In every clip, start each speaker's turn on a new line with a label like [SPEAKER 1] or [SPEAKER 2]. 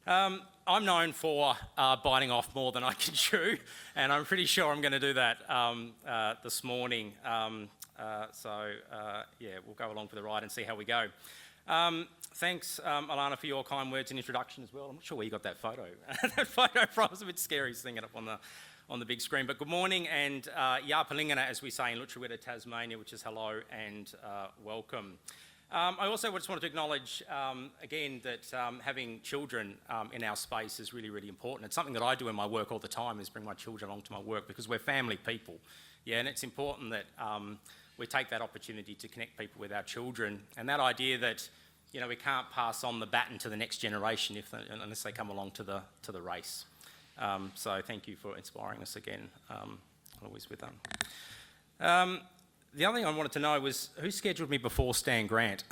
[SPEAKER 1] I'm known for biting off more than I can chew, and I'm pretty sure I'm going to do that this morning. We'll go along for the ride and see how we go. Thanks, Alana, for your kind words and introduction as well. I'm not sure where you got that photo. That photo from was a bit scary seeing it up on the big screen. But good morning and Yapalingana, as we say in Lutruwita, Tasmania, which is hello and welcome. I also just wanted to acknowledge again that having children in our space is really, really important. It's something that I do in my work all the time, is bring my children along to my work, because we're family people. Yeah, and it's important that we take that opportunity to connect people with our children, and that idea that, you know, we can't pass on the baton to the next generation unless they come along to the race. So thank you for inspiring us again. Always with them. The other thing I wanted to know was who scheduled me before Stan Grant.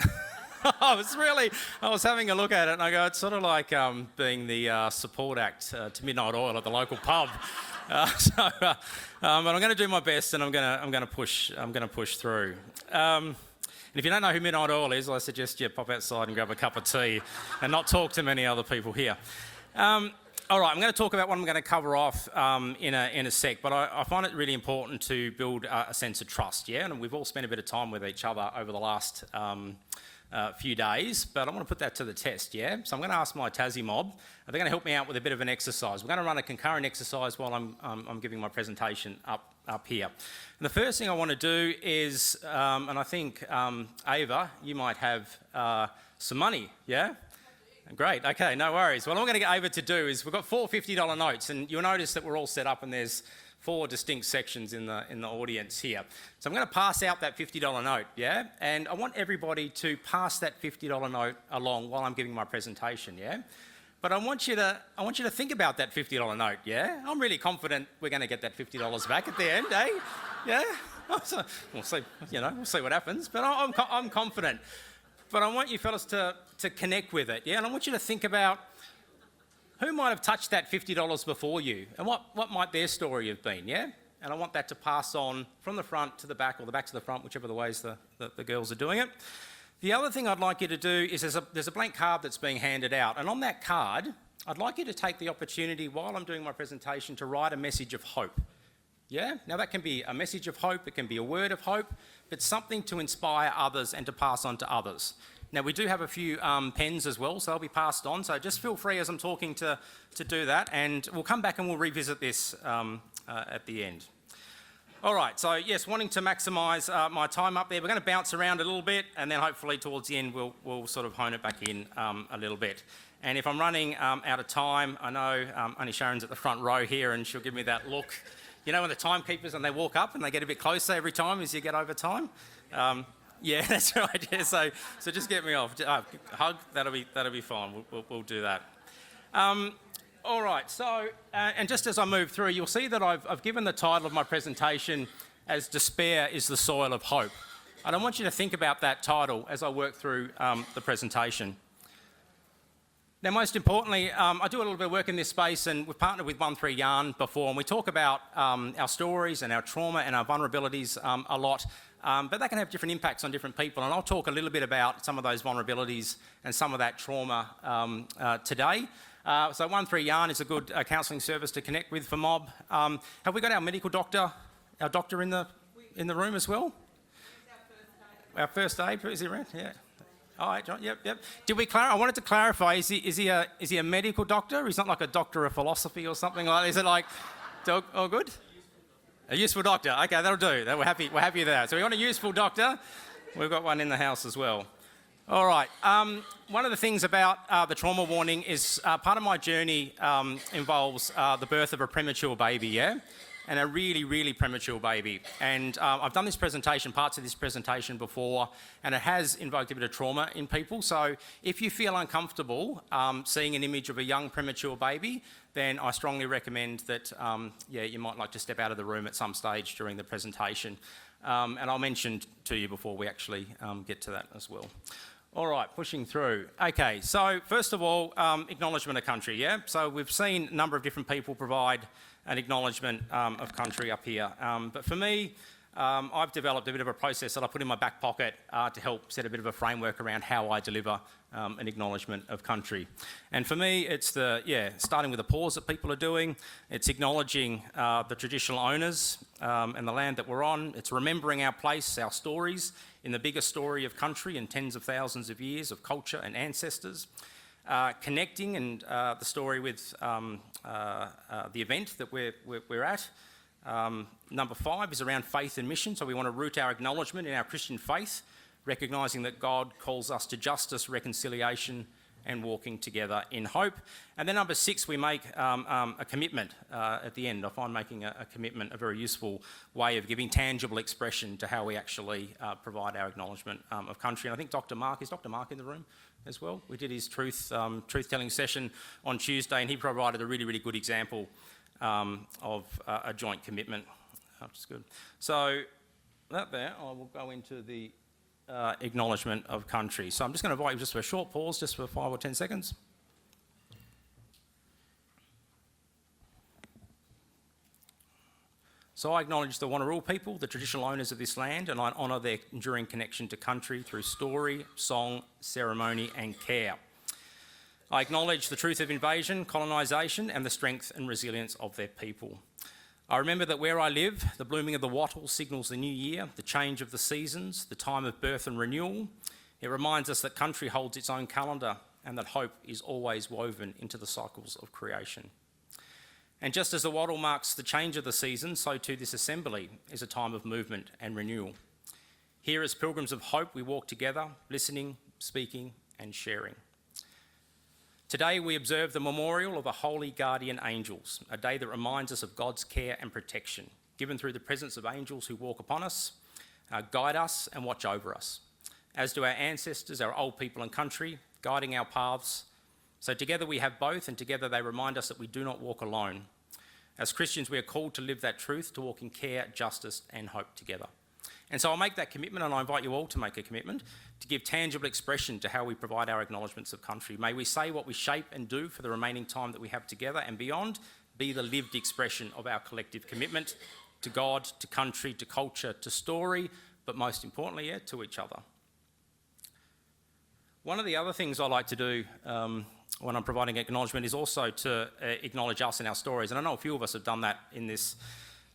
[SPEAKER 1] I was having a look at it and I go, it's sort of like being the support act to Midnight Oil at the local pub. But I'm going to do my best and I'm going to push through. And if you don't know who Midnight Oil is, I suggest you pop outside and grab a cup of tea and not talk to many other people here. All right, I'm going to talk about what I'm going to cover off in a sec, but I find it really important to build a sense of trust, yeah? And we've all spent a bit of time with each other over the last few days, but I want to put that to the test, yeah? So I'm going to ask my Tassie mob, they're going to help me out with a bit of an exercise. We're going to run a concurrent exercise while I'm giving my presentation up here. And the first thing I want to do is, and I think, Ava, you might have some money, yeah? Great, okay, no worries. What I'm going to get Ava to do is, we've got 4 $50 notes, and you'll notice that we're all set up and there's 4 distinct sections in the audience here. So I'm going to pass out that $50 note, yeah? And I want everybody to pass that $50 note along while I'm giving my presentation, yeah? But I want you to think about that $50 note, yeah? I'm really confident we're going to get that $50 back at the end, eh? Yeah? We'll see, we'll see what happens, but I'm confident. But I want you fellas to connect with it, yeah? And I want you to think about who might have touched that $50 before you, and what might their story have been, yeah? And I want that to pass on from the front to the back, or the back to the front, whichever the ways the girls are doing it. The other thing I'd like you to do is there's a blank card that's being handed out, and on that card, I'd like you to take the opportunity while I'm doing my presentation to write a message of hope. Yeah? Now that can be a message of hope, it can be a word of hope, but something to inspire others and to pass on to others. Now we do have a few pens as well, so they'll be passed on, so just feel free as I'm talking to do that, and we'll come back and we'll revisit this at the end. All right, so yes, wanting to maximise my time up there, we're going to bounce around a little bit, and then hopefully towards the end we'll sort of hone it back in a little bit. And if I'm running out of time, I know only Sharon's at the front row here and she'll give me that look. You know when the timekeepers and they walk up and they get a bit closer every time as you get over time? Yeah, that's right. Yeah, so just get me off. Hug, that'll be fine. We'll do that. All right. So, and just as I move through, you'll see that I've given the title of my presentation as "Despair is the Soil of Hope," and I want you to think about that title as I work through the presentation. Now, most importantly, I do a little bit of work in this space, and we've partnered with 13 Yarn before, and we talk about our stories and our trauma and our vulnerabilities a lot, but they can have different impacts on different people, and I'll talk a little bit about some of those vulnerabilities and some of that trauma today. So 13 Yarn is a good counselling service to connect with for mob. Have we got our medical doctor, our doctor in the room as well? Our first aid, is he around? Yeah. All right, John. Yep. Did we I wanted to clarify. Is he a medical doctor? He's not like a doctor of philosophy or something like that. Is it like, all good? A useful doctor. Okay, that'll do. We're happy with that. So we want a useful doctor. We've got one in the house as well. All right. One of the things about the trauma warning is part of my journey involves the birth of a premature baby. Yeah. And a really, really premature baby. And I've done parts of this presentation before, and it has invoked a bit of trauma in people. So if you feel uncomfortable seeing an image of a young premature baby, then I strongly recommend that, you might like to step out of the room at some stage during the presentation. And I'll mention to you before we actually get to that as well. All right, pushing through. Okay, so first of all, acknowledgement of country, yeah? So we've seen a number of different people provide an acknowledgement of country up here. But for me, I've developed a bit of a process that I put in my back pocket to help set a bit of a framework around how I deliver an acknowledgement of country. And for me, it's starting with the pause that people are doing. It's acknowledging the traditional owners and the land that we're on. It's remembering our place, our stories in the bigger story of country and tens of thousands of years of culture and ancestors. Connecting and the story with the event that we're at. Number 5 is around faith and mission. So we want to root our acknowledgement in our Christian faith, recognising that God calls us to justice, reconciliation and walking together in hope. And then number 6, we make a commitment at the end. I find making a commitment a very useful way of giving tangible expression to how we actually provide our acknowledgement of country. And I think is Dr. Mark in the room as well? We did his truth-telling session on Tuesday, and he provided a really, really good example of a joint commitment, which is good. So that there, I will go into the acknowledgement of country. So I'm just going to invite you just for a short pause, just for 5 or 10 seconds. So I acknowledge the Wanneroo people, the traditional owners of this land, and I honour their enduring connection to country through story, song, ceremony and care. I acknowledge the truth of invasion, colonisation and the strength and resilience of their people. I remember that where I live, the blooming of the wattle signals the new year, the change of the seasons, the time of birth and renewal. It reminds us that country holds its own calendar and that hope is always woven into the cycles of creation. And just as the wattle marks the change of the season, so too this assembly is a time of movement and renewal. Here as pilgrims of hope, we walk together, listening, speaking and sharing. Today we observe the memorial of the holy guardian angels, a day that reminds us of God's care and protection, given through the presence of angels who walk upon us, guide us and watch over us, as do our ancestors, our old people and country, guiding our paths. So together we have both, and together they remind us that we do not walk alone. As Christians, we are called to live that truth, to walk in care, justice and hope together. And so I'll make that commitment, and I invite you all to make a commitment to give tangible expression to how we provide our acknowledgements of country. May we say what we shape and do for the remaining time that we have together and beyond be the lived expression of our collective commitment to God, to country, to culture, to story, but most importantly, to each other. One of the other things I like to do when I'm providing acknowledgement is also to acknowledge us in our stories. And I know a few of us have done that in this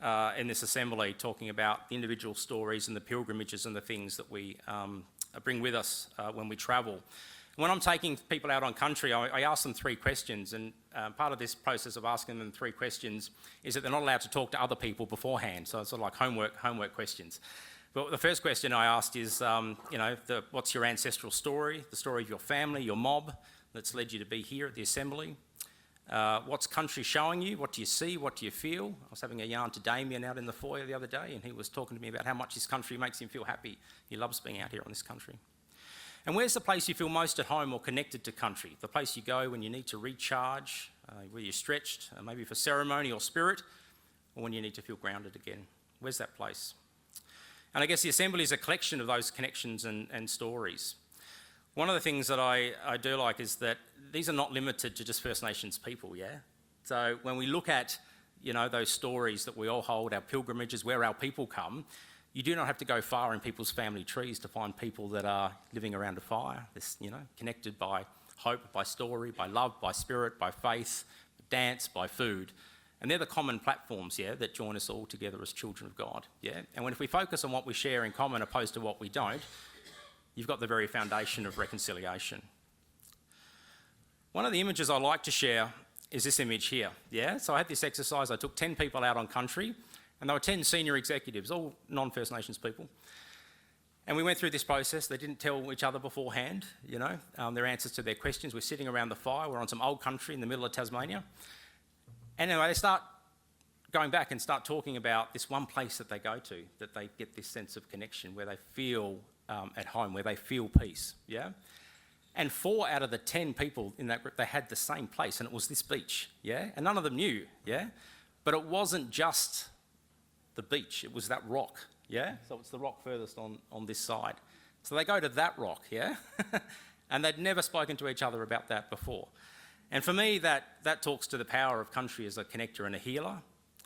[SPEAKER 1] assembly, talking about the individual stories and the pilgrimages and the things that we bring with us when we travel. When I'm taking people out on country, I ask them 3 questions, and part of this process of asking them 3 questions is that they're not allowed to talk to other people beforehand, so it's sort of like homework questions. But the first question I asked is, what's your ancestral story, the story of your family, your mob that's led you to be here at the assembly? What's country showing you? What do you see? What do you feel? I was having a yarn to Damien out in the foyer the other day, and he was talking to me about how much this country makes him feel happy. He loves being out here on this country. And where's the place you feel most at home or connected to country? The place you go when you need to recharge, where you're stretched, maybe for ceremony or spirit, or when you need to feel grounded again. Where's that place? And I guess the assembly is a collection of those connections and stories. One of the things that I do like is that these are not limited to just First Nations people, yeah? So when we look at, those stories that we all hold, our pilgrimages, where our people come, you do not have to go far in people's family trees to find people that are living around a fire, connected by hope, by story, by love, by spirit, by faith, dance, by food. And they're the common platforms, that join us all together as children of God, And if we focus on what we share in common opposed to what we don't, you've got the very foundation of reconciliation. One of the images I like to share is this image here, So I had this exercise. I took 10 people out on country, and they were 10 senior executives, all non-First Nations people. And we went through this process. They didn't tell each other beforehand, their answers to their questions. We're sitting around the fire. We're on some old country in the middle of Tasmania. And anyway, they start going back and start talking about this one place that they go to, that they get this sense of connection, where they feel at home, where they feel peace, And 4 out of the 10 people in that group, they had the same place, and it was this beach, And none of them knew, But it wasn't just the beach, it was that rock, So it's the rock furthest on this side. So they go to that rock, And they'd never spoken to each other about that before. And for me, that talks to the power of country as a connector and a healer.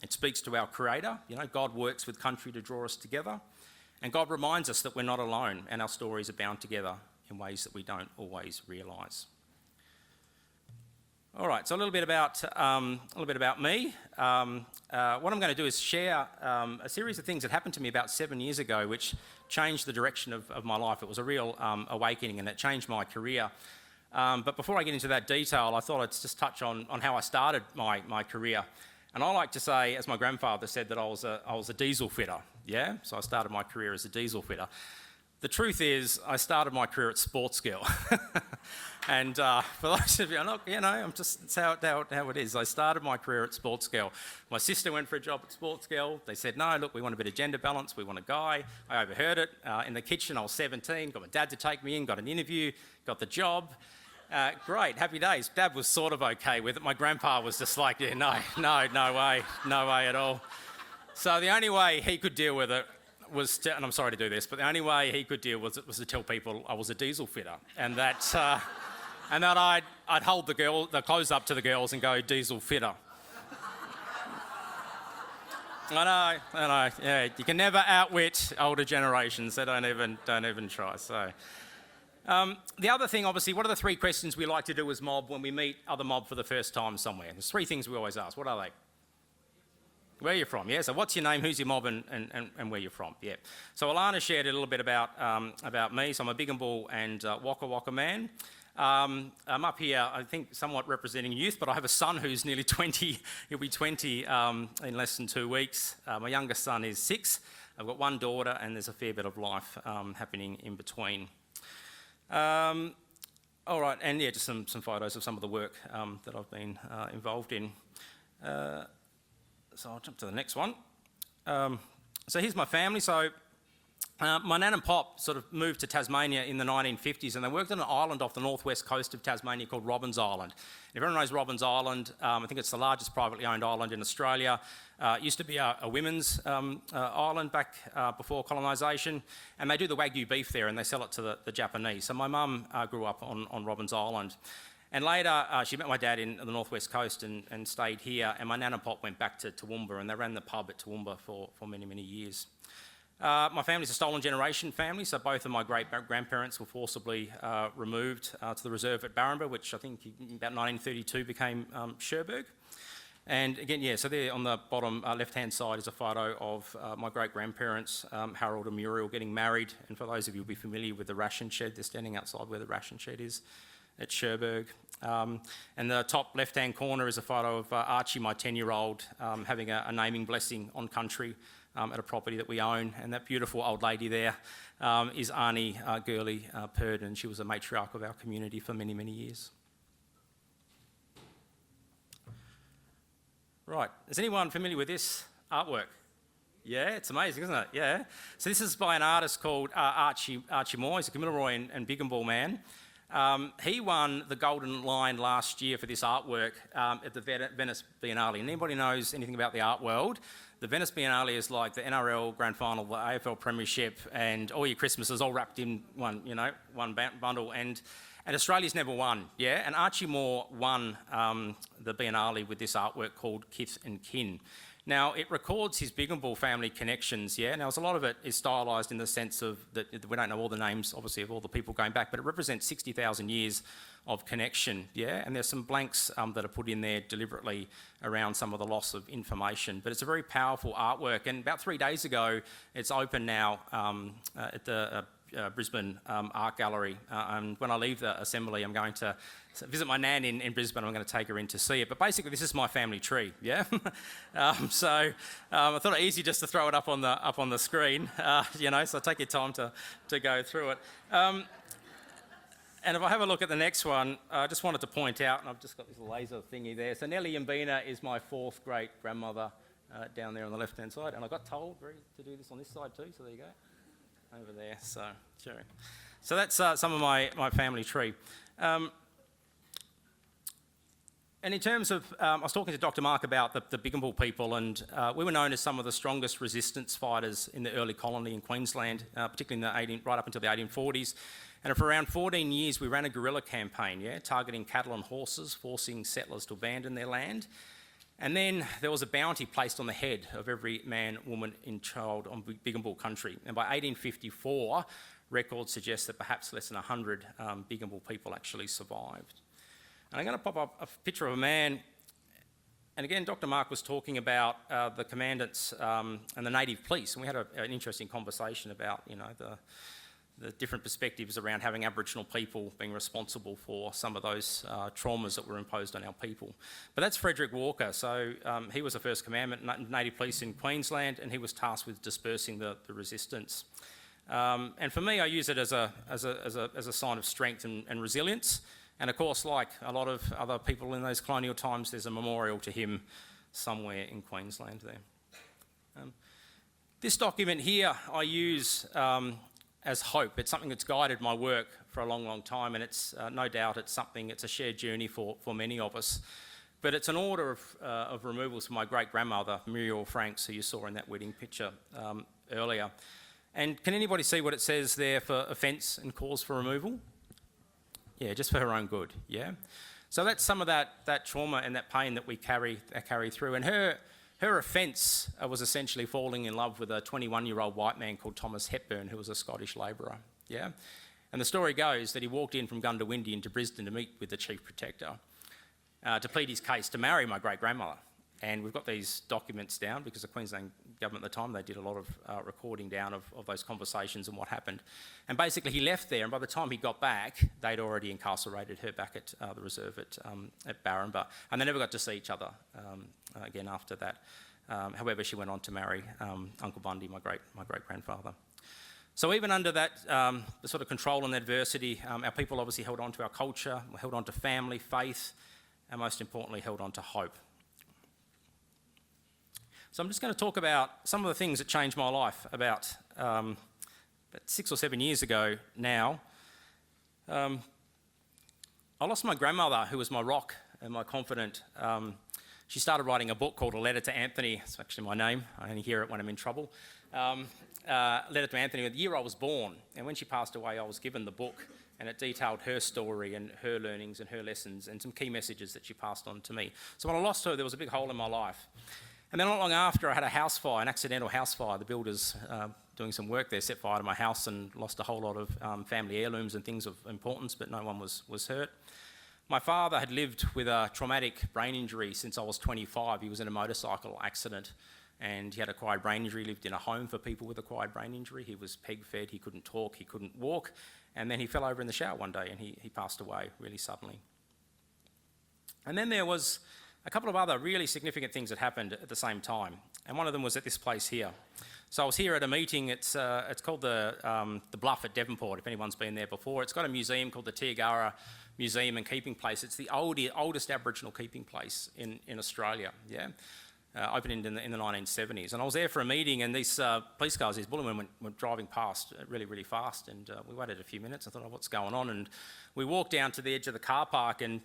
[SPEAKER 1] It speaks to our Creator. You know, God works with country to draw us together. And God reminds us that we're not alone and our stories are bound together in ways that we don't always realise. All right, so a little bit about me. What I'm going to do is share a series of things that happened to me about 7 years ago, which changed the direction of my life. It was a real awakening, and it changed my career. But before I get into that detail, I thought I'd just touch on how I started my career. And I like to say, as my grandfather said, that I was a diesel fitter. Yeah, so I started my career as a diesel fitter. The truth is, I started my career at Sports Girl. And for those of you, that's how it is. I started my career at Sports Girl. My sister went for a job at Sports Girl. They said, no, look, we want a bit of gender balance. We want a guy. I overheard it in the kitchen. I was 17, got my dad to take me in, got an interview, got the job. Great, happy days. Dad was sort of okay with it. My grandpa was just like, yeah, no way at all. So the only way he could deal with it was, and I'm sorry to do this, but the only way he could deal with it was to tell people I was a diesel fitter, and that I'd hold the clothes up to the girls and go, diesel fitter. I know. Yeah, you can never outwit older generations. They don't even try. So, the other thing, obviously, what are the three questions we like to do as mob when we meet other mob for the first time somewhere? There's three things we always ask. What are they? Where are you from? Yeah. So what's your name? Who's your mob? And where you're from? Yeah. So Alana shared a little bit about me. So I'm a Big and Bull and Waka Waka man. I'm up here, I think, somewhat representing youth, but I have a son who's nearly 20. He'll be 20 in less than 2 weeks. My youngest son is 6. I've got one daughter, and there's a fair bit of life happening in between. All right, and yeah, just some photos of some of the work that I've been involved in. So I'll jump to the next one. So here's my family. So my nan and pop sort of moved to Tasmania in the 1950s, and they worked on an island off the northwest coast of Tasmania called Robbins Island. If everyone knows Robbins Island, I think it's the largest privately owned island in Australia. It used to be a women's island back before colonisation, and they do the Wagyu beef there, and they sell it to the Japanese. So my mum grew up on Robbins Island. And later, she met my dad in the northwest coast and stayed here, and my nan and pop went back to Toowoomba, and they ran the pub at Toowoomba for many, many years. My family's a stolen generation family, so both of my great-grandparents were forcibly removed to the reserve at Barramba, which I think about 1932 became Cherbourg. And again, yeah, so there on the bottom left-hand side is a photo of my great-grandparents, Harold and Muriel, getting married. And for those of you who'll be familiar with the ration shed, they're standing outside where the ration shed is at Cherbourg. And the top left-hand corner is a photo of Archie, my 10-year-old, having a naming blessing on country at a property that we own. And that beautiful old lady there is Arnie Gurley Purden. She was a matriarch of our community for many, many years. Right, is anyone familiar with this artwork? Yeah, it's amazing, isn't it? Yeah. So this is by an artist called Archie Moore. He's a Kamilaroi and Big and Bull man. He won the Golden Lion last year for this artwork at the Venice Biennale. And anybody knows anything about the art world, the Venice Biennale is like the NRL Grand Final, the AFL Premiership, and all your Christmases all wrapped in one bundle. And Australia's never won, yeah? And Archie Moore won the Biennale with this artwork called Kith and Kin. Now, it records his Big and Bull family connections, yeah? Now, a lot of it is stylised in the sense of that we don't know all the names, obviously, of all the people going back, but it represents 60,000 years of connection, yeah? And there's some blanks that are put in there deliberately around some of the loss of information. But it's a very powerful artwork, and about 3 days ago, it's open now at the Brisbane Art Gallery. And when I leave the assembly, I'm going to visit my nan in Brisbane. I'm going to take her in to see it. But basically, this is my family tree, yeah? So I thought it easy just to throw it up on the screen, so take your time to go through it. And if I have a look at the next one, I just wanted to point out, and I've just got this laser thingy there. So Nellie Mbina is my fourth great-grandmother down there on the left-hand side. And I got told to do this on this side too, so there you go. Over there, so sure. So that's some of my family tree. And in terms of, I was talking to Dr. Mark about the Big and Bull people, and we were known as some of the strongest resistance fighters in the early colony in Queensland, particularly in right up until the 1840s. And for around 14 years, we ran a guerrilla campaign, yeah, targeting cattle and horses, forcing settlers to abandon their land. And then there was a bounty placed on the head of every man, woman and child on Big and Bull country. And by 1854, records suggest that perhaps less than 100 Big and Bull people actually survived. And I'm going to pop up a picture of a man. And again, Dr. Mark was talking about the commandants and the native police. And we had an interesting conversation about, the different perspectives around having Aboriginal people being responsible for some of those traumas that were imposed on our people. But that's Frederick Walker. So he was the first commandant, native police in Queensland, and he was tasked with dispersing the resistance. And for me, I use it as a sign of strength and resilience. And of course, like a lot of other people in those colonial times, there's a memorial to him somewhere in Queensland there. This document here I use as hope. It's something that's guided my work for a long, long time, and it's no doubt it's a shared journey for many of us. But it's an order of removals for my great-grandmother, Muriel Franks, who you saw in that wedding picture earlier. And can anybody see what it says there for offence and cause for removal? Yeah, just for her own good, yeah? So that's some of that trauma and that pain that we carry through. And her offence was essentially falling in love with a 21-year-old white man called Thomas Hepburn, who was a Scottish labourer, yeah? And the story goes that he walked in from Gundawindi into Brisbane to meet with the Chief Protector to plead his case to marry my great-grandmother. And we've got these documents down because the Queensland government at the time, they did a lot of recording down of those conversations and what happened. And basically he left there, and by the time he got back, they'd already incarcerated her back at the reserve at Barrenba. And they never got to see each other again after that. However, she went on to marry Uncle Bundy, my great-grandfather. So even under that the sort of control and adversity, our people obviously held on to our culture, held on to family, faith, and most importantly, held on to hope. So I'm just going to talk about some of the things that changed my life about 6 or 7 years ago now. I lost my grandmother, who was my rock and my confidant. She started writing a book called A Letter to Anthony. It's actually my name. I only hear it when I'm in trouble. Letter to Anthony, the year I was born. And when she passed away, I was given the book, and it detailed her story and her learnings and her lessons and some key messages that she passed on to me. So when I lost her, there was a big hole in my life. And then not long after, I had a house fire, an accidental house fire. The builders doing some work there set fire to my house and lost a whole lot of family heirlooms and things of importance, but no one was hurt. My father had lived with a traumatic brain injury since I was 25. He was in a motorcycle accident and he had acquired brain injury. He lived in a home for people with acquired brain injury. He was peg-fed, he couldn't talk, he couldn't walk, and then he fell over in the shower one day and he passed away really suddenly. And then there was a couple of other really significant things that happened at the same time, and one of them was at this place here. So I was here at a meeting. It's called the Bluff at Devonport, if anyone's been there before. It's got a museum called the Tiagara Museum and Keeping Place. It's the oldest Aboriginal keeping place in Australia, yeah? Opened in the 1970s. And I was there for a meeting, and these police cars, these bullemen went driving past really, really fast, and we waited a few minutes. I thought, oh, what's going on? And we walked down to the edge of the car park, and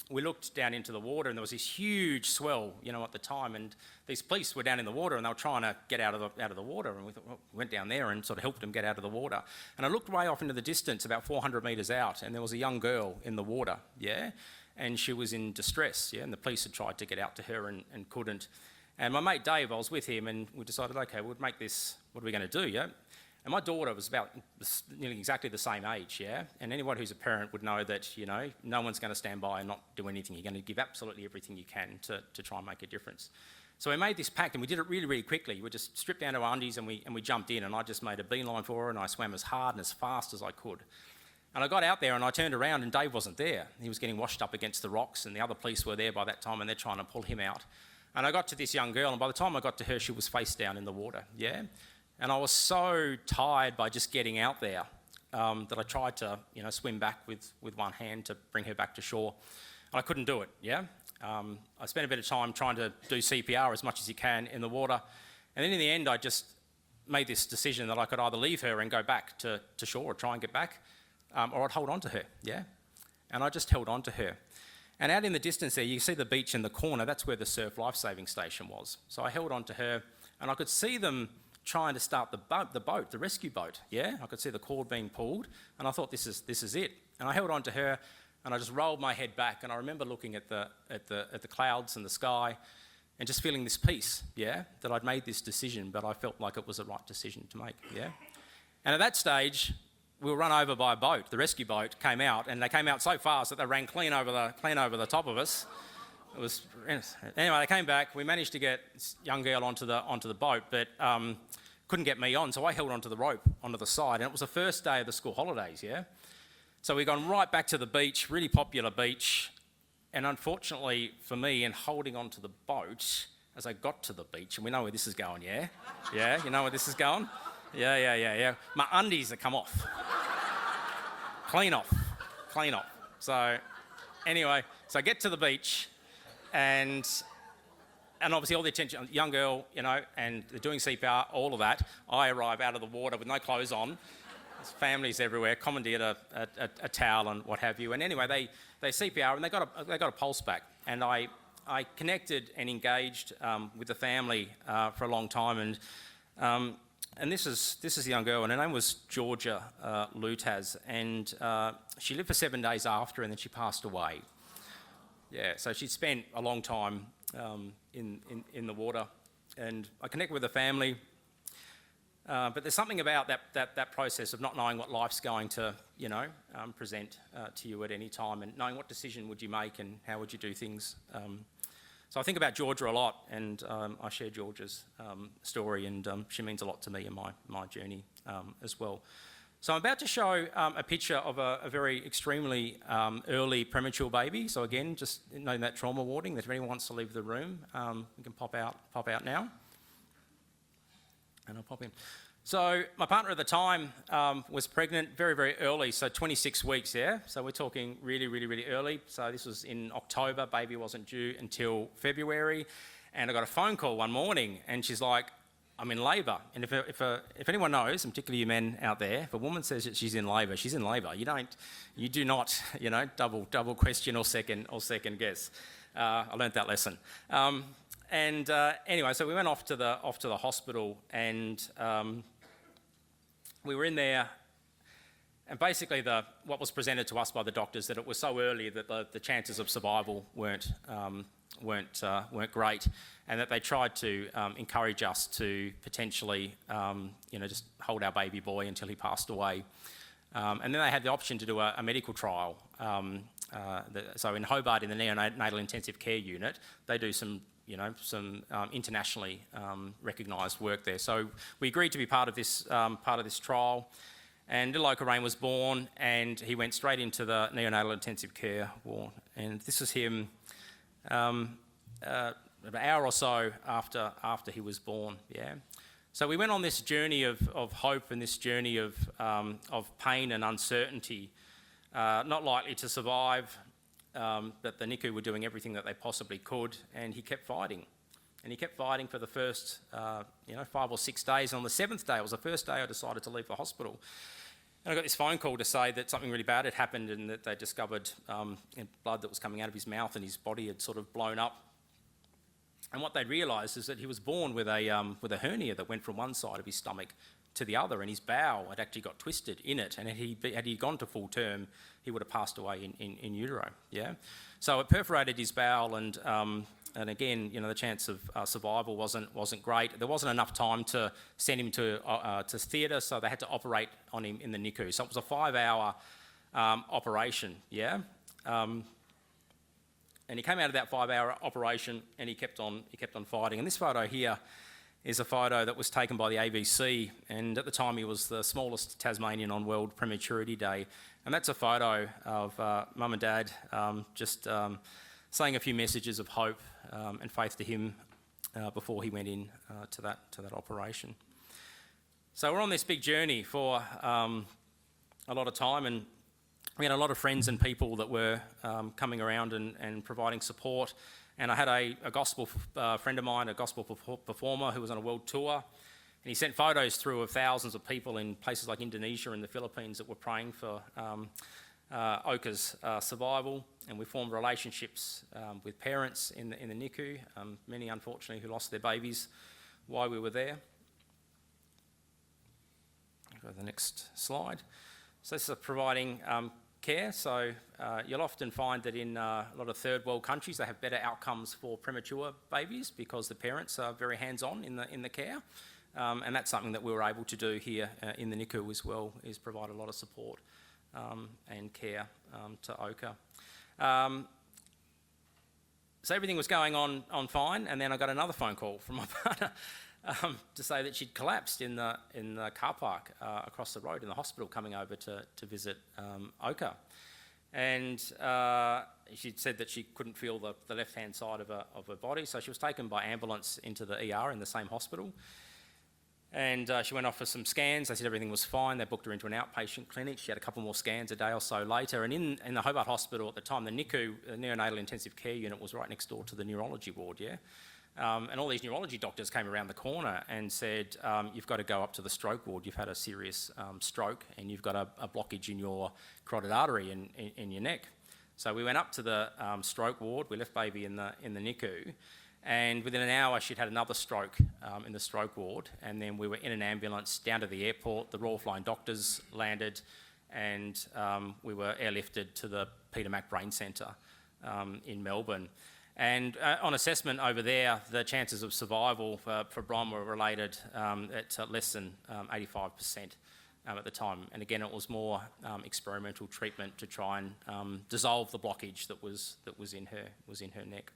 [SPEAKER 1] we looked down into the water, and there was this huge swell, at the time, and these police were down in the water, and they were trying to get out of the water, and we thought, well, we went down there and sort of helped them get out of the water. And I looked way off into the distance, about 400 metres out, and there was a young girl in the water, yeah, and she was in distress, yeah, and the police had tried to get out to her and couldn't. And my mate Dave, I was with him, and we decided, okay, we'll make this, what are we going to do, yeah? And my daughter was about nearly exactly the same age, yeah? And anyone who's a parent would know that, no one's going to stand by and not do anything. You're going to give absolutely everything you can to try and make a difference. So we made this pact, and we did it really, really quickly. We just stripped down to our undies and we jumped in, and I just made a beeline for her, and I swam as hard and as fast as I could. And I got out there and I turned around and Dave wasn't there. He was getting washed up against the rocks, and the other police were there by that time, and they're trying to pull him out. And I got to this young girl, and by the time I got to her, she was face down in the water, yeah? And I was so tired by just getting out there that I tried to, swim back with one hand to bring her back to shore. And I couldn't do it, yeah? I spent a bit of time trying to do CPR as much as you can in the water. And then in the end, I just made this decision that I could either leave her and go back to shore or try and get back, or I'd hold on to her, yeah? And I just held on to her. And out in the distance there, you see the beach in the corner. That's where the surf lifesaving station was. So I held on to her, and I could see them trying to start the rescue boat, yeah? I could see the cord being pulled, and I thought, this is it. And I held on to her, and I just rolled my head back, and I remember looking at the clouds and the sky, and just feeling this peace, yeah, that I'd made this decision, but I felt like it was the right decision to make, yeah. And at that stage, we were run over by a boat. The rescue boat came out, and they came out so fast that they ran clean over the top of us. It was anyway. They came back. We managed to get this young girl onto the boat, but couldn't get me on, so I held onto the rope onto the side. And it was the first day of the school holidays, yeah. So we'd gone right back to the beach, really popular beach, and unfortunately for me, in holding onto the boat as I got to the beach, and we know where this is going, yeah, yeah, you know where this is going. Yeah. My undies have come off. Clean off. So anyway, so I get to the beach and obviously all the attention, young girl, you know, and they're doing CPR, all of that. I arrive out of the water with no clothes on. There's families everywhere, commandeered a towel and what have you. And anyway, they CPR and they got a pulse back. And I connected and engaged with the family for a long time. And this is a young girl, and her name was Georgia Lutaz, and she lived for 7 days after, and then she passed away. Yeah, so she'd spent a long time in the water, and I connected with the family. But there's something about that process of not knowing what life's going to, you know, present to you at any time, and knowing what decision would you make and how would you do things. So I think about Georgia a lot, and I share Georgia's story, and she means a lot to me in my journey as well. So I'm about to show a picture of a very extremely early premature baby. So again, just noting that trauma warning, that if anyone wants to leave the room, we can pop out now. And I'll pop in. So my partner at the time was pregnant very, very early, so 26 weeks, yeah? So we're talking really, really, really early. So this was in October, baby wasn't due until February. And I got a phone call one morning, and she's like, I'm in labour. And if anyone knows, and particularly you men out there, if a woman says that she's in labour, she's in labour. You do not, you know, double question or second guess. I learnt that lesson. Anyway, so we went off to the hospital, and we were in there, and basically what was presented to us by the doctors, that it was so early that the chances of survival weren't great, and that they tried to encourage us to potentially, you know, just hold our baby boy until he passed away. And then they had the option to do a medical trial. So in Hobart, in the neonatal intensive care unit, they do some internationally recognised work there. So we agreed to be part of this trial, and little Okarain was born, and he went straight into the neonatal intensive care ward. And this is him an hour or so after he was born. Yeah. So we went on this journey of hope and this journey of pain and uncertainty, not likely to survive. But the NICU were doing everything that they possibly could, and he kept fighting. And he kept fighting for the first, 5 or 6 days. And on the 7th day, it was the first day I decided to leave the hospital. And I got this phone call to say that something really bad had happened, and that they discovered blood that was coming out of his mouth, and his body had sort of blown up. And what they realised is that he was born with a hernia that went from one side of his stomach to the other, and his bowel had actually got twisted in it, and had he gone to full term, he would have passed away in utero. Yeah, so it perforated his bowel, and again, you know, the chance of survival wasn't great. There wasn't enough time to send him to theatre, so they had to operate on him in the NICU. So it was a 5-hour operation. Yeah. And he came out of that 5-hour operation, and he kept on fighting. And this photo here is a photo that was taken by the ABC, and at the time he was the smallest Tasmanian on World Prematurity Day. And that's a photo of Mum and Dad just saying a few messages of hope and faith to him before he went in to that operation. So we're on this big journey for a lot of time, and we had a lot of friends and people that were coming around and providing support. And I had a gospel friend of mine, a gospel performer who was on a world tour, and he sent photos through of thousands of people in places like Indonesia and the Philippines that were praying for Oka's survival. And we formed relationships with parents in the NICU, many unfortunately who lost their babies while we were there. I'll go to the next slide. So this is providing care. So you'll often find that in a lot of third world countries they have better outcomes for premature babies because the parents are very hands-on in the care. And that's something that we were able to do here in the NICU as well, is provide a lot of support and care to Oka. So everything was going on fine, and then I got another phone call from my partner to say that she'd collapsed in the car park across the road in the hospital, coming over to visit Oka. And she'd said that she couldn't feel the left-hand side of her body, so she was taken by ambulance into the ER in the same hospital. And she went off for some scans. They said everything was fine. They booked her into an outpatient clinic. She had a couple more scans a day or so later. And in the Hobart Hospital at the time, the NICU, the neonatal intensive care unit, was right next door to the neurology ward, yeah? And all these neurology doctors came around the corner and said, you've got to go up to the stroke ward. You've had a serious stroke and you've got a blockage in your carotid artery in your neck. So we went up to the stroke ward. We left baby in the NICU. And within an hour, she'd had another stroke in the stroke ward. And then we were in an ambulance down to the airport. The Royal Flying Doctors landed, and we were airlifted to the Peter Mac Brain Centre in Melbourne. And on assessment over there, the chances of survival for Bron were related at less than 85% at the time. And again, it was more experimental treatment to try and dissolve the blockage that was in her neck.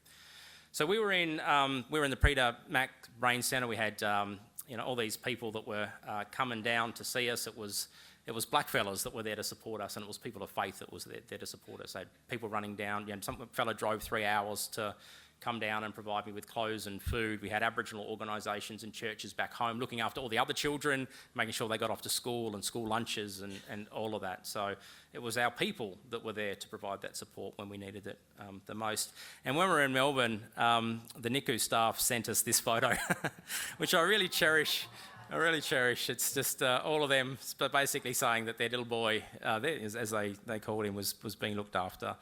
[SPEAKER 1] So we were in the Peter Mac Brain Centre. We had all these people that were coming down to see us. It was blackfellas that were there to support us, and it was people of faith that was there to support us. So people running down. Some fella drove 3 hours to come down and provide me with clothes and food. We had Aboriginal organisations and churches back home looking after all the other children, making sure they got off to school and school lunches and all of that. So it was our people that were there to provide that support when we needed it the most. And when we were in Melbourne, the NICU staff sent us this photo, which I really cherish. It's just all of them basically saying that their little boy, as they called him, was being looked after,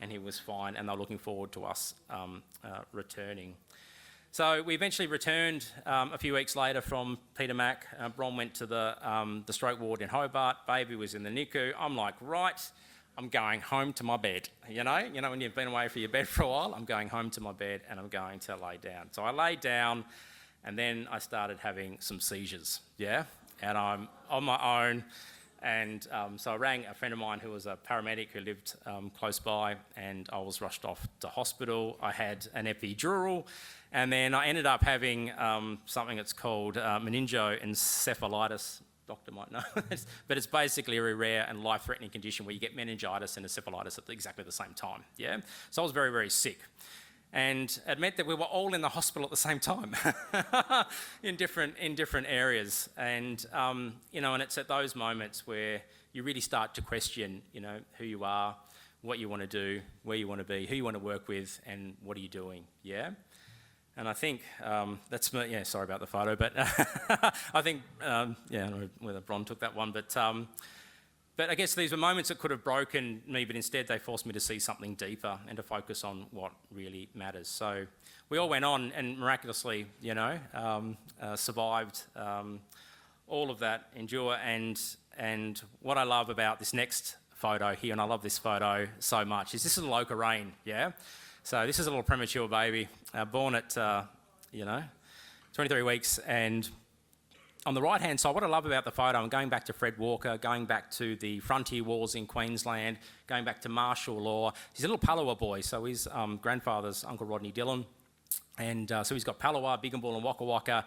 [SPEAKER 1] and he was fine, and they're looking forward to us returning. So we eventually returned a few weeks later from Peter Mac. Bron went to the stroke ward in Hobart. Baby was in the NICU. I'm like, right, I'm going home to my bed. You know when you've been away from your bed for a while, I'm going home to my bed and I'm going to lay down. So I laid down, and then I started having some seizures, yeah? And I'm on my own. And so I rang a friend of mine who was a paramedic who lived close by, and I was rushed off to hospital. I had an epidural, and then I ended up having something that's called meningoencephalitis. Doctor might know, but it's basically a very rare and life-threatening condition where you get meningitis and encephalitis at exactly the same time, yeah? So I was very, very sick. And it meant that we were all in the hospital at the same time in different areas. And, and it's at those moments where you really start to question, who you are, what you want to do, where you want to be, who you want to work with, and what are you doing, yeah? And I think that's me. Yeah, sorry about the photo, but I think, I don't know whether Bron took that one, but I guess these were moments that could have broken me, but instead they forced me to see something deeper and to focus on what really matters. So we all went on and miraculously, survived all of that, endure. And what I love about this next photo here, and I love this photo so much, is this little Oka Rain, yeah? So this is a little premature baby, born at, 23 weeks, and on the right-hand side, what I love about the photo, I'm going back to Fred Walker, going back to the frontier wars in Queensland, going back to martial law. He's a little Palawa boy, so his grandfather's Uncle Rodney Dillon. And so he's got Palawa, Bigambul and Waka Waka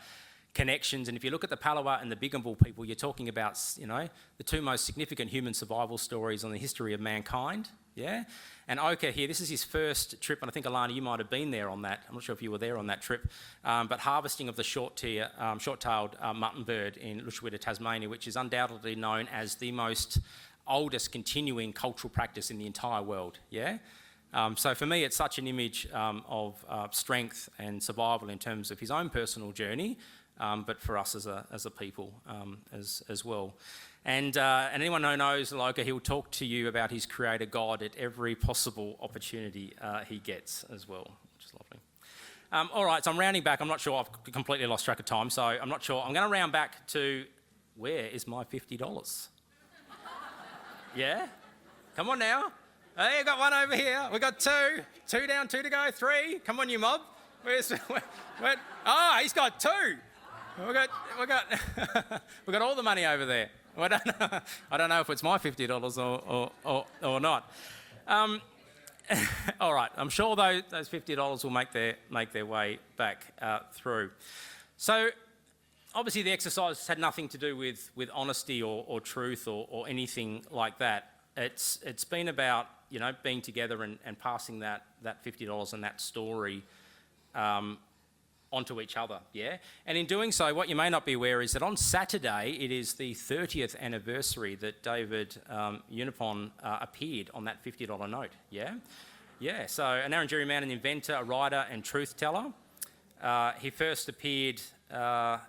[SPEAKER 1] connections. And if you look at the Palawa and the Bigambul people, you're talking about, the two most significant human survival stories on the history of mankind, yeah? And Oka here, this is his first trip, and I think, Alana, you might have been there on that. I'm not sure if you were there on that trip, but harvesting of the short-tailed mutton bird in Lushawitta, Tasmania, which is undoubtedly known as the most oldest continuing cultural practice in the entire world, yeah? So for me, it's such an image of strength and survival in terms of his own personal journey, but for us as a people as well. And anyone who knows Oka, he'll talk to you about his creator God at every possible opportunity he gets as well, which is lovely. All right, so I'm rounding back. I'm not sure, I've completely lost track of time, so I'm not sure. I'm going to round back to, where is my $50? Yeah? Come on now. Hey, got one over here. We got two. Two down, two to go, three. Come on, you mob. Where? Oh, he's got two. We got we got all the money over there. I don't know if it's my $50 or not. All right, I'm sure those $50 will make their way back through. So obviously the exercise had nothing to do with honesty or truth or anything like that. It's been about, you know, being together and passing that $50 and that story onto each other, yeah? And in doing so, what you may not be aware is that on Saturday, it is the 30th anniversary that David Unipon appeared on that $50 note, yeah? Yeah, so an Nurrungeri man, an inventor, a writer and truth teller. He first appeared on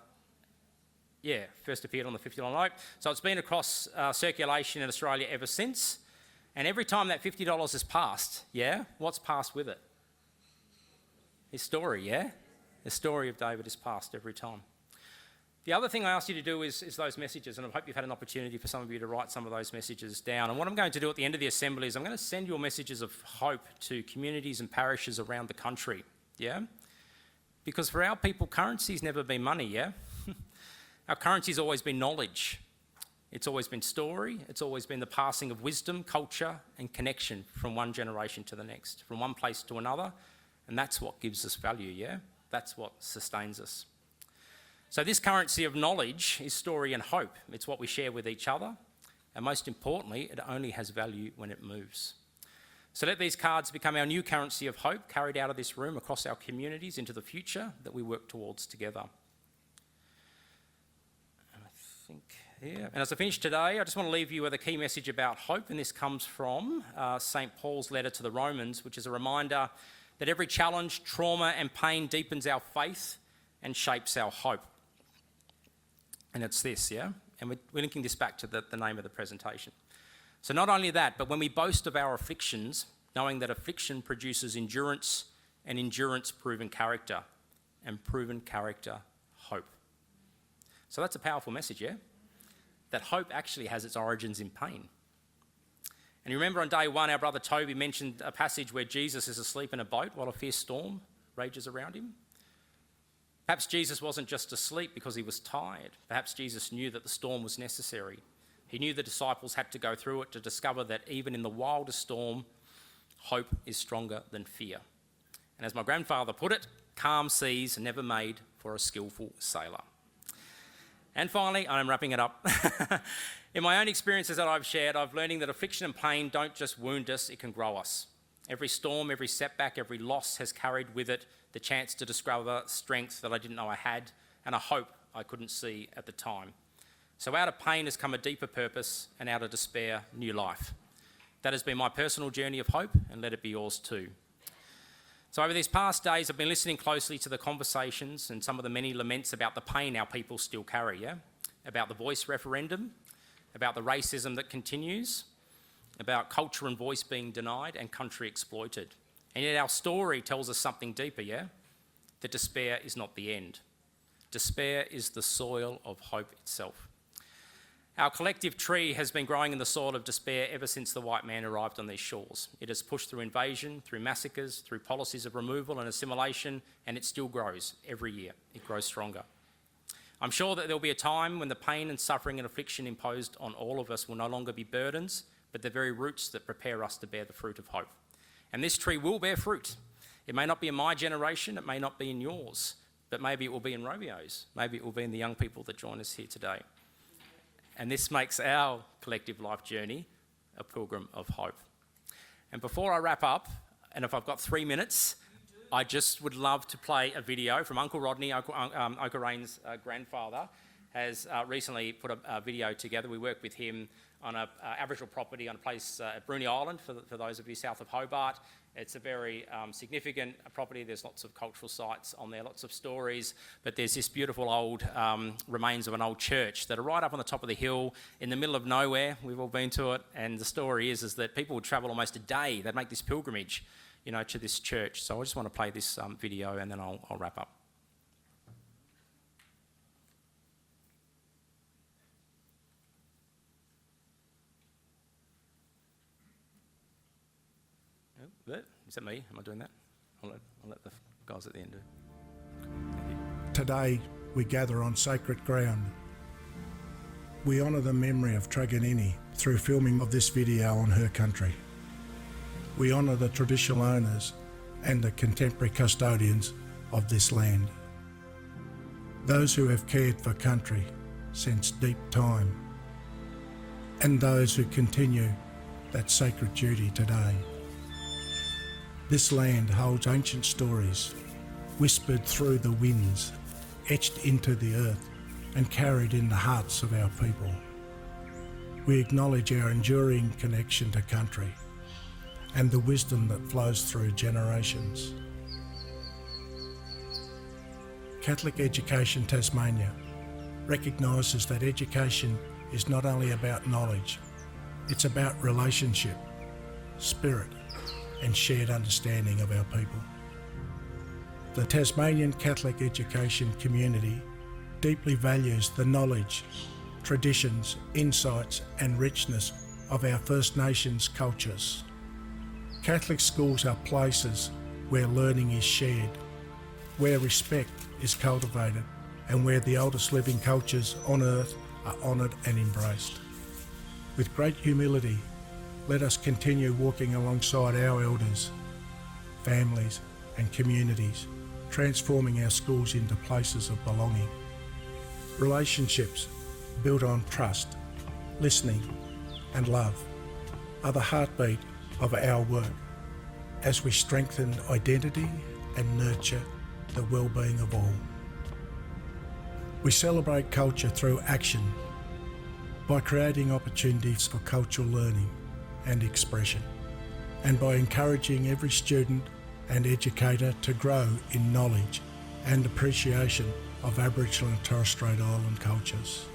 [SPEAKER 1] the $50 note. So it's been across circulation in Australia ever since. And every time that $50 has passed, yeah, what's passed with it? His story, yeah? The story of David is passed every time. The other thing I asked you to do is those messages, and I hope you've had an opportunity for some of you to write some of those messages down. And what I'm going to do at the end of the assembly is I'm going to send your messages of hope to communities and parishes around the country, yeah? Because for our people, currency's never been money, yeah? Our currency's always been knowledge. It's always been story. It's always been the passing of wisdom, culture, and connection from one generation to the next, from one place to another. And that's what gives us value, yeah? That's what sustains us. So this currency of knowledge is story and hope. It's what we share with each other. And most importantly, it only has value when it moves. So let these cards become our new currency of hope, carried out of this room across our communities into the future that we work towards together. And as I finish today, I just want to leave you with a key message about hope, and this comes from St. Paul's letter to the Romans, which is a reminder that every challenge, trauma and pain deepens our faith and shapes our hope. And it's this, yeah? And we're linking this back to the name of the presentation. So not only that, but when we boast of our afflictions, knowing that affliction produces endurance, and endurance proven character, and proven character hope. So that's a powerful message, yeah? That hope actually has its origins in pain. And you remember on day one, our brother Toby mentioned a passage where Jesus is asleep in a boat while a fierce storm rages around him. Perhaps Jesus wasn't just asleep because he was tired. Perhaps Jesus knew that the storm was necessary. He knew the disciples had to go through it to discover that even in the wildest storm, hope is stronger than fear. And as my grandfather put it, calm seas are never made for a skillful sailor. And finally, I'm wrapping it up. In my own experiences that I've shared, I've learning that affliction and pain don't just wound us, it can grow us. Every storm, every setback, every loss has carried with it the chance to discover strength that I didn't know I had and a hope I couldn't see at the time. So out of pain has come a deeper purpose, and out of despair, new life. That has been my personal journey of hope, and let it be yours too. So over these past days, I've been listening closely to the conversations and some of the many laments about the pain our people still carry, yeah? About the voice referendum, about the racism that continues, about culture and voice being denied and country exploited. And yet our story tells us something deeper, yeah? That despair is not the end. Despair is the soil of hope itself. Our collective tree has been growing in the soil of despair ever since the white man arrived on these shores. It has pushed through invasion, through massacres, through policies of removal and assimilation, and it still grows every year. It grows stronger. I'm sure that there'll be a time when the pain and suffering and affliction imposed on all of us will no longer be burdens, but the very roots that prepare us to bear the fruit of hope. And this tree will bear fruit. It may not be in my generation, it may not be in yours, but maybe it will be in Romeo's. Maybe it will be in the young people that join us here today. And this makes our collective life journey a pilgrim of hope. And before I wrap up, and if I've got 3 minutes, I just would love to play a video from Uncle Rodney, Uncle Rain's grandfather, has recently put a video together. We work with him on an Aboriginal property on a place at Bruny Island, for those of you south of Hobart. It's a very significant property. There's lots of cultural sites on there, lots of stories, but there's this beautiful old remains of an old church that are right up on the top of the hill in the middle of nowhere. We've all been to it, and the story is that people would travel almost a day. They'd make this pilgrimage, you know, to this church. So I just want to play this video, and then I'll wrap up. Is that me? Am I doing that? I'll let the guys at the end do it. Thank you.
[SPEAKER 2] Today, we gather on sacred ground. We honour the memory of Truganini through filming of this video on her country. We honour the traditional owners and the contemporary custodians of this land. Those who have cared for country since deep time, and those who continue that sacred duty today. This land holds ancient stories, whispered through the winds, etched into the earth and carried in the hearts of our people. We acknowledge our enduring connection to country and the wisdom that flows through generations. Catholic Education Tasmania recognises that education is not only about knowledge, it's about relationship, spirit and shared understanding of our people. The Tasmanian Catholic education community deeply values the knowledge, traditions, insights and richness of our First Nations cultures. Catholic schools are places where learning is shared, where respect is cultivated and where the oldest living cultures on earth are honoured and embraced. With great humility, let us continue walking alongside our elders, families and communities, transforming our schools into places of belonging. Relationships built on trust, listening and love are the heartbeat of our work as we strengthen identity and nurture the well-being of all. We celebrate culture through action by creating opportunities for cultural learning and expression, and by encouraging every student and educator to grow in knowledge and appreciation of Aboriginal and Torres Strait Island cultures.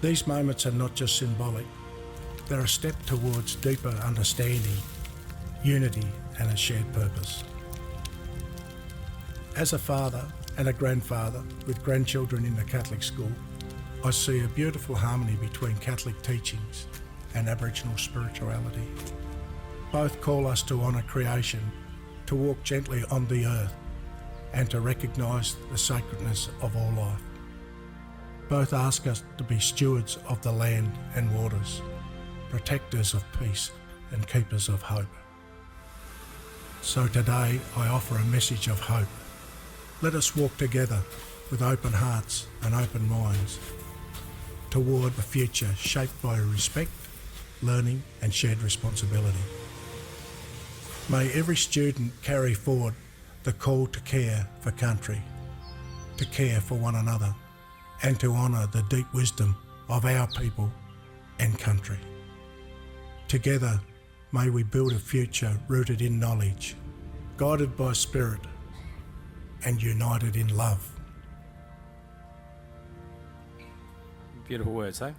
[SPEAKER 2] These moments are not just symbolic, they're a step towards deeper understanding, unity and a shared purpose. As a father and a grandfather with grandchildren in the Catholic school, I see a beautiful harmony between Catholic teachings and Aboriginal spirituality. Both call us to honour creation, to walk gently on the earth, and to recognise the sacredness of all life. Both ask us to be stewards of the land and waters, protectors of peace and keepers of hope. So today I offer a message of hope. Let us walk together with open hearts and open minds toward a future shaped by respect, learning and shared responsibility. May every student carry forward the call to care for country, to care for one another, and to honour the deep wisdom of our people and country. Together, may we build a future rooted in knowledge, guided by spirit, and united in love.
[SPEAKER 1] Beautiful words, eh?